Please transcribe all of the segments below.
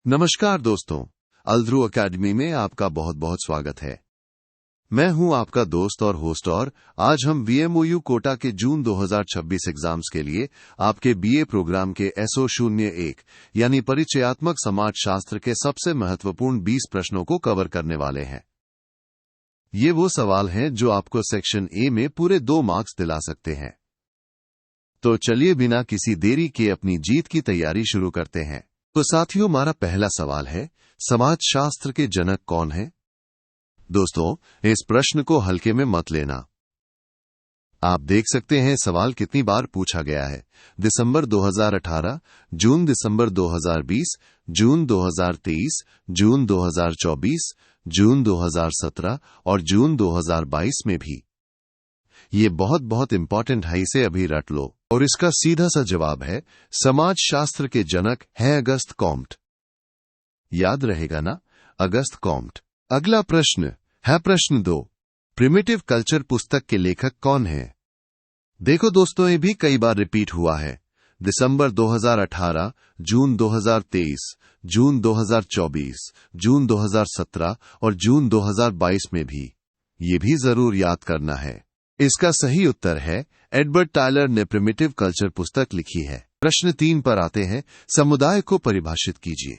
नमस्कार दोस्तों, अल्ध्रू अकेडमी में आपका बहुत बहुत स्वागत है। मैं हूं आपका दोस्त और होस्ट और आज हम VMOU कोटा के जून 2026 एग्जाम्स के लिए आपके BA प्रोग्राम के SO01 यानी परिचयात्मक समाज शास्त्र के सबसे महत्वपूर्ण 20 प्रश्नों को कवर करने वाले हैं। ये वो सवाल हैं जो आपको सेक्शन A में पूरे 2 मार्क्स दिला सकते हैं। तो चलिए बिना किसी देरी के अपनी जीत की तैयारी शुरू करते हैं। तो साथियों, हमारा पहला सवाल है, समाजशास्त्र के जनक कौन है? दोस्तों, इस प्रश्न को हल्के में मत लेना। आप देख सकते हैं सवाल कितनी बार पूछा गया है। दिसंबर 2018, जून दिसंबर 2020, जून 2023, जून 2024, जून 2017 और जून 2022 में भी। ये बहुत बहुत इंपॉर्टेंट है, इसे अभी रट लो। और इसका सीधा सा जवाब है, समाजशास्त्र के जनक है अगस्त कॉम्ट। याद रहेगा ना, अगस्त कॉम्ट। अगला प्रश्न है प्रश्न 2, प्रिमिटिव कल्चर पुस्तक के लेखक कौन है? देखो दोस्तों, ये भी कई बार रिपीट हुआ है। दिसंबर 2018, जून 2023, जून 2024, जून 2017 और जून 2022 में भी। ये भी जरूर याद करना है। इसका सही उत्तर है, एडवर्ड टायलर ने प्रिमिटिव कल्चर पुस्तक लिखी है। प्रश्न 3 पर आते हैं, समुदाय को परिभाषित कीजिए।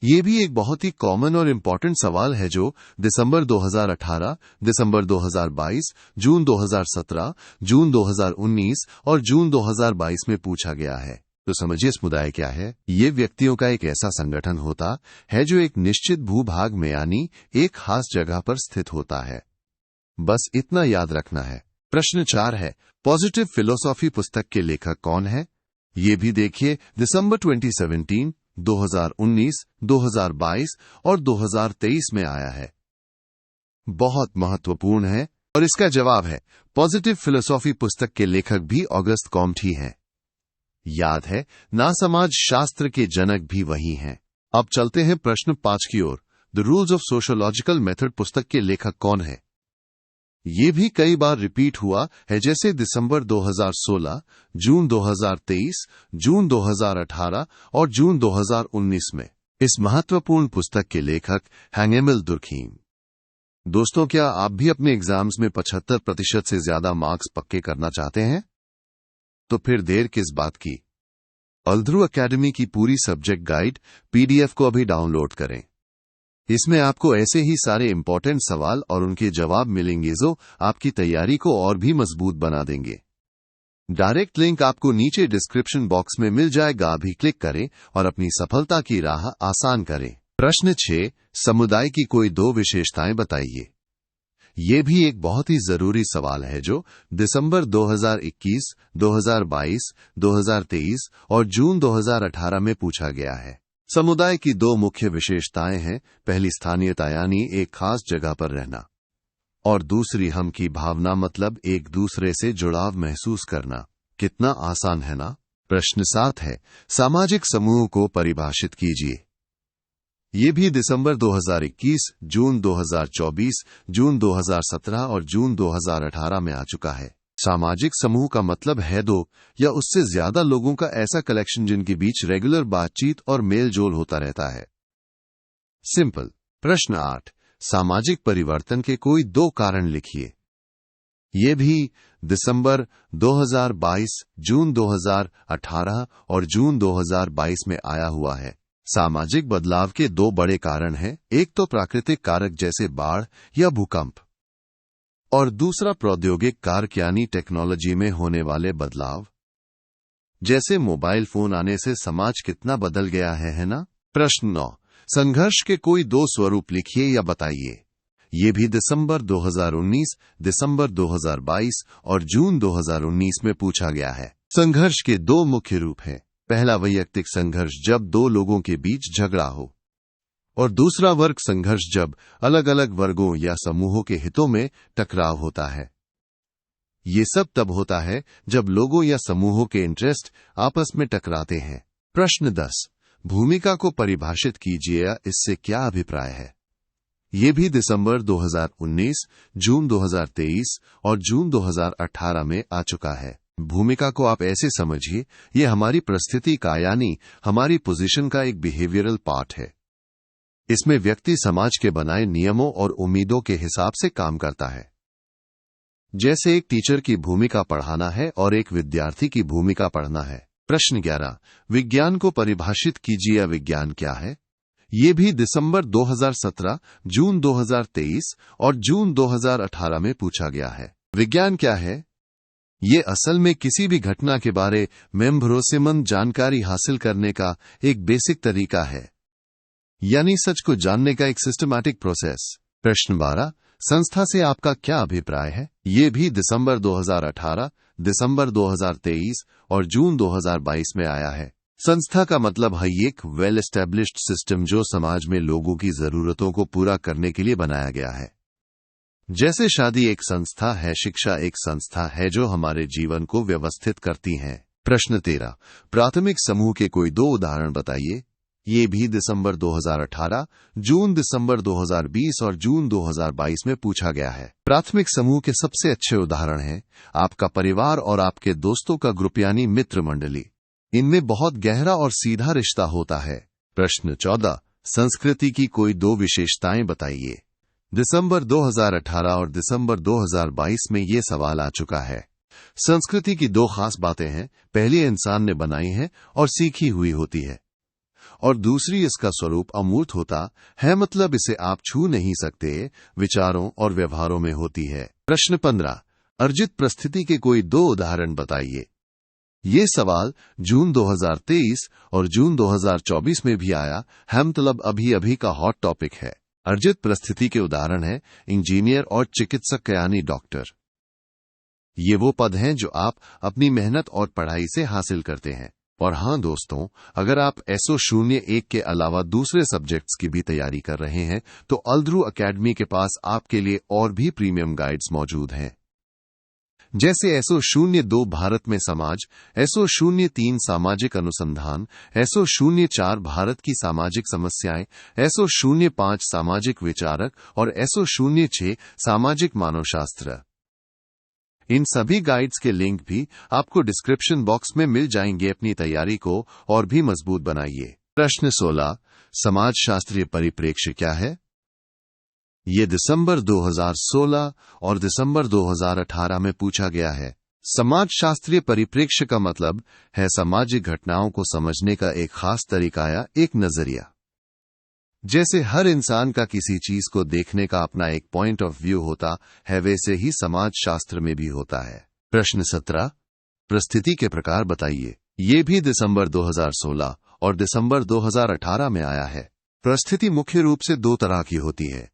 ये भी एक बहुत ही कॉमन और इंपॉर्टेंट सवाल है जो दिसंबर 2018, दिसंबर 2022, जून 2017, जून 2019 और जून 2022 में पूछा गया है। तो समझिए समुदाय क्या है। ये व्यक्तियों का एक ऐसा संगठन होता है जो एक निश्चित भूभाग में यानी एक खास जगह पर स्थित होता है। बस इतना याद रखना है। प्रश्न 4 है, पॉजिटिव फिलोसॉफी पुस्तक के लेखक कौन है? ये भी देखिए, दिसंबर 2017, 2019, 2022 और 2023 में आया है। बहुत महत्वपूर्ण है और इसका जवाब है, पॉजिटिव फिलोसॉफी पुस्तक के लेखक भी ऑगस्ट कॉम्ट ही हैं। याद है ना, समाज शास्त्र के जनक भी वही हैं। अब चलते हैं प्रश्न 5 की ओर। The rules of sociological method पुस्तक के लेखक कौन है? ये भी कई बार रिपीट हुआ है, जैसे दिसंबर 2016, जून 2023, जून 2018 और जून 2019 में। इस महत्वपूर्ण पुस्तक के लेखक हैं एमिल दुर्खीम। दोस्तों, क्या आप भी अपने एग्जाम्स में 75% से ज्यादा मार्क्स पक्के करना चाहते हैं? तो फिर देर किस बात की? अल्ध्रू अकेडमी की पूरी सब्जेक्ट गाइड PDF को अभी डाउनलोड करें। इसमें आपको ऐसे ही सारे इंपॉर्टेंट सवाल और उनके जवाब मिलेंगे जो आपकी तैयारी को और भी मजबूत बना देंगे। डायरेक्ट लिंक आपको नीचे डिस्क्रिप्शन बॉक्स में मिल जाएगा, अभी क्लिक करें और अपनी सफलता की राह आसान करें। प्रश्न 6, समुदाय की कोई 2 विशेषताएं बताइए। ये भी एक बहुत ही जरूरी सवाल है जो दिसंबर 2021, 2022, 2023 और जून 2018 में पूछा गया है। समुदाय की 2 मुख्य विशेषताएं हैं, पहली स्थानीयता यानी एक खास जगह पर रहना, और दूसरी हम की भावना मतलब एक दूसरे से जुड़ाव महसूस करना। कितना आसान है ना। प्रश्न 7 है, सामाजिक समूह को परिभाषित कीजिए। ये भी दिसंबर 2021, जून 2024, जून 2017 और जून 2018 में आ चुका है। सामाजिक समूह का मतलब है 2 या उससे ज्यादा लोगों का ऐसा कलेक्शन जिनके बीच रेगुलर बातचीत और मेल जोल होता रहता है। सिंपल। प्रश्न 8, सामाजिक परिवर्तन के कोई 2 कारण लिखिए। ये भी दिसंबर 2022, जून 2018 और जून 2022 में आया हुआ है। सामाजिक बदलाव के 2 बड़े कारण हैं, एक तो प्राकृतिक कारक जैसे बाढ़ या भूकंप, और दूसरा प्रौद्योगिक कारक यानी टेक्नोलॉजी में होने वाले बदलाव। जैसे मोबाइल फोन आने से समाज कितना बदल गया है ना। प्रश्न 9, संघर्ष के कोई 2 स्वरूप लिखिए या बताइए। ये भी दिसंबर 2019, दिसंबर 2022 और जून 2019 में पूछा गया है। संघर्ष के 2 मुख्य रूप हैं। पहला वैयक्तिक संघर्ष जब 2 लोगों के बीच झगड़ा हो, और दूसरा वर्ग संघर्ष जब अलग अलग वर्गों या समूहों के हितों में टकराव होता है। ये सब तब होता है जब लोगों या समूहों के इंटरेस्ट आपस में टकराते हैं। प्रश्न 10, भूमिका को परिभाषित कीजिए या इससे क्या अभिप्राय है। ये भी दिसंबर 2019, जून 2023 और जून 2018 में आ चुका है। भूमिका को आप ऐसे समझिए, ये हमारी परिस्थिति का यानी हमारी पोजीशन का एक बिहेवियरल पार्ट है। इसमें व्यक्ति समाज के बनाए नियमों और उम्मीदों के हिसाब से काम करता है। जैसे एक टीचर की भूमिका पढ़ाना है और एक विद्यार्थी की भूमिका पढ़ना है। प्रश्न 11, विज्ञान को परिभाषित कीजिए। विज्ञान क्या है? ये भी दिसंबर 2017, जून 2023 और जून 2018 में पूछा गया है। विज्ञान क्या है? ये असल में किसी भी घटना के बारे में भरोसेमंद जानकारी हासिल करने का एक बेसिक तरीका है, यानी सच को जानने का एक सिस्टमैटिक प्रोसेस। प्रश्न 12, संस्था से आपका क्या अभिप्राय है? ये भी दिसंबर 2018, दिसंबर 2023 और जून 2022 में आया है। संस्था का मतलब है एक वेल एस्टेब्लिश्ड सिस्टम जो समाज में लोगों की जरूरतों को पूरा करने के लिए बनाया गया है। जैसे शादी एक संस्था है, शिक्षा एक संस्था है जो हमारे जीवन को व्यवस्थित करती है। प्रश्न 13, प्राथमिक समूह के कोई 2 उदाहरण बताइए। ये भी दिसंबर 2018, जून दिसंबर 2020 और जून 2022 में पूछा गया है। प्राथमिक समूह के सबसे अच्छे उदाहरण हैं आपका परिवार और आपके दोस्तों का ग्रुप यानी मित्र मंडली। इनमें बहुत गहरा और सीधा रिश्ता होता है। प्रश्न 14, संस्कृति की कोई 2 विशेषताएं बताइए। दिसंबर 2018 और दिसंबर 2022 में ये सवाल आ चुका है। संस्कृति की 2 खास बातें हैं। पहली इंसान ने बनाई है और सीखी हुई होती है, और दूसरी इसका स्वरूप अमूर्त होता है, मतलब इसे आप छू नहीं सकते, विचारों और व्यवहारों में होती है। प्रश्न 15, अर्जित परिस्थिति के कोई 2 उदाहरण बताइए। ये सवाल जून 2023 और जून 2024 में भी आया है, मतलब अभी का हॉट टॉपिक है। अर्जित परिस्थिति के उदाहरण है इंजीनियर और चिकित्सक यानी डॉक्टर। ये वो पद हैं जो आप अपनी मेहनत और पढ़ाई से हासिल करते हैं। और हां दोस्तों, अगर आप SO01 के अलावा दूसरे सब्जेक्ट्स की भी तैयारी कर रहे हैं तो अल्द्रू अकेडमी के पास आपके लिए और भी प्रीमियम गाइड्स मौजूद हैं, जैसे SO02 भारत में समाज, SO03 सामाजिक अनुसंधान, SO04 भारत की सामाजिक समस्याएं, SO05 सामाजिक विचारक और SO06 सामाजिक मानवशास्त्र। इन सभी गाइड्स के लिंक भी आपको डिस्क्रिप्शन बॉक्स में मिल जाएंगे। अपनी तैयारी को और भी मजबूत बनाइए। प्रश्न 16, समाजशास्त्रीय परिप्रेक्ष्य क्या है? ये दिसंबर 2016 और दिसंबर 2018 में पूछा गया है। समाजशास्त्रीय परिप्रेक्ष्य का मतलब है सामाजिक घटनाओं को समझने का एक खास तरीका या एक नजरिया। जैसे हर इंसान का किसी चीज को देखने का अपना एक पॉइंट ऑफ व्यू होता है, वैसे ही समाजशास्त्र में भी होता है। प्रश्न 17, परिस्थिति के प्रकार बताइए। ये भी दिसंबर 2016 और दिसंबर 2018 में आया है। परिस्थिति मुख्य रूप से 2 तरह की होती है।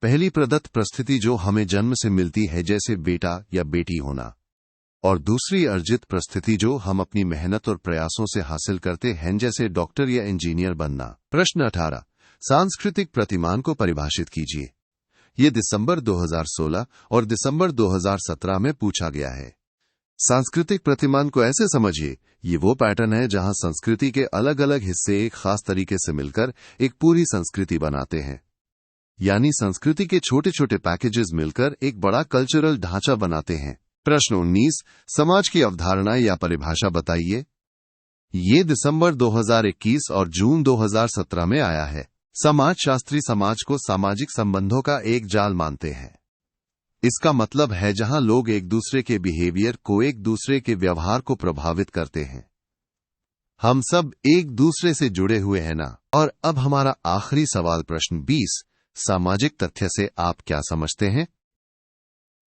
पहली प्रदत्त परिस्थिति जो हमें जन्म से मिलती है, जैसे बेटा या बेटी होना, और दूसरी अर्जित परिस्थिति जो हम अपनी मेहनत और प्रयासों से हासिल करते हैं, जैसे डॉक्टर या इंजीनियर बनना। प्रश्न 18, सांस्कृतिक प्रतिमान को परिभाषित कीजिए। ये दिसंबर 2016 और दिसंबर 2017 में पूछा गया है। सांस्कृतिक प्रतिमान को ऐसे समझिए, ये वो पैटर्न है जहां संस्कृति के अलग अलग हिस्से एक खास तरीके से मिलकर एक पूरी संस्कृति बनाते हैं, यानी संस्कृति के छोटे छोटे पैकेजेस मिलकर एक बड़ा कल्चरल ढांचा बनाते हैं। प्रश्न 19, समाज की अवधारणा या परिभाषा बताइए। ये दिसंबर 2021 और जून 2017 में आया है। समाजशास्त्री समाज को सामाजिक संबंधों का एक जाल मानते हैं। इसका मतलब है जहां लोग एक दूसरे के बिहेवियर को, एक दूसरे के व्यवहार को प्रभावित करते हैं। हम सब एक दूसरे से जुड़े हुए हैं ना। और अब हमारा आखिरी सवाल, प्रश्न 20, सामाजिक तथ्य से आप क्या समझते हैं?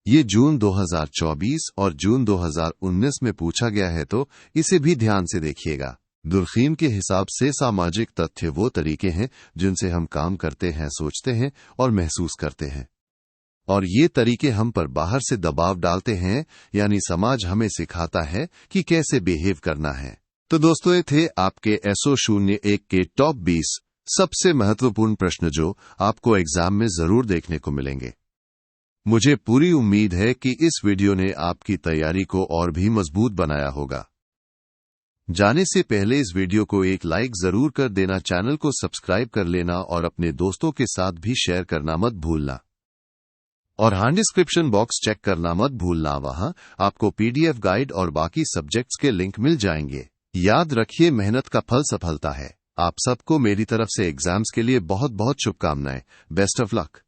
ये जून 2024 और जून 2019 में पूछा गया है, तो इसे भी ध्यान से देखिएगा। दुर्खीम के हिसाब से सामाजिक तथ्य वो तरीके हैं जिनसे हम काम करते हैं, सोचते हैं और महसूस करते हैं, और ये तरीके हम पर बाहर से दबाव डालते हैं, यानी समाज हमें सिखाता है कि कैसे बिहेव करना है। तो दोस्तों, ये थे आपके SO01 के टॉप 20 सबसे महत्वपूर्ण प्रश्न जो आपको एग्जाम में जरूर देखने को मिलेंगे। मुझे पूरी उम्मीद है कि इस वीडियो ने आपकी तैयारी को और भी मजबूत बनाया होगा। जाने से पहले इस वीडियो को एक लाइक जरूर कर देना, चैनल को सब्सक्राइब कर लेना और अपने दोस्तों के साथ भी शेयर करना मत भूलना। और हाँ, डिस्क्रिप्शन बॉक्स चेक करना मत भूलना, वहां आपको PDF गाइड और बाकी सब्जेक्ट्स के लिंक मिल जाएंगे। याद रखिए, मेहनत का फल सफलता है। आप सबको मेरी तरफ से एग्जाम्स के लिए बहुत बहुत शुभकामनाएं। Best of luck.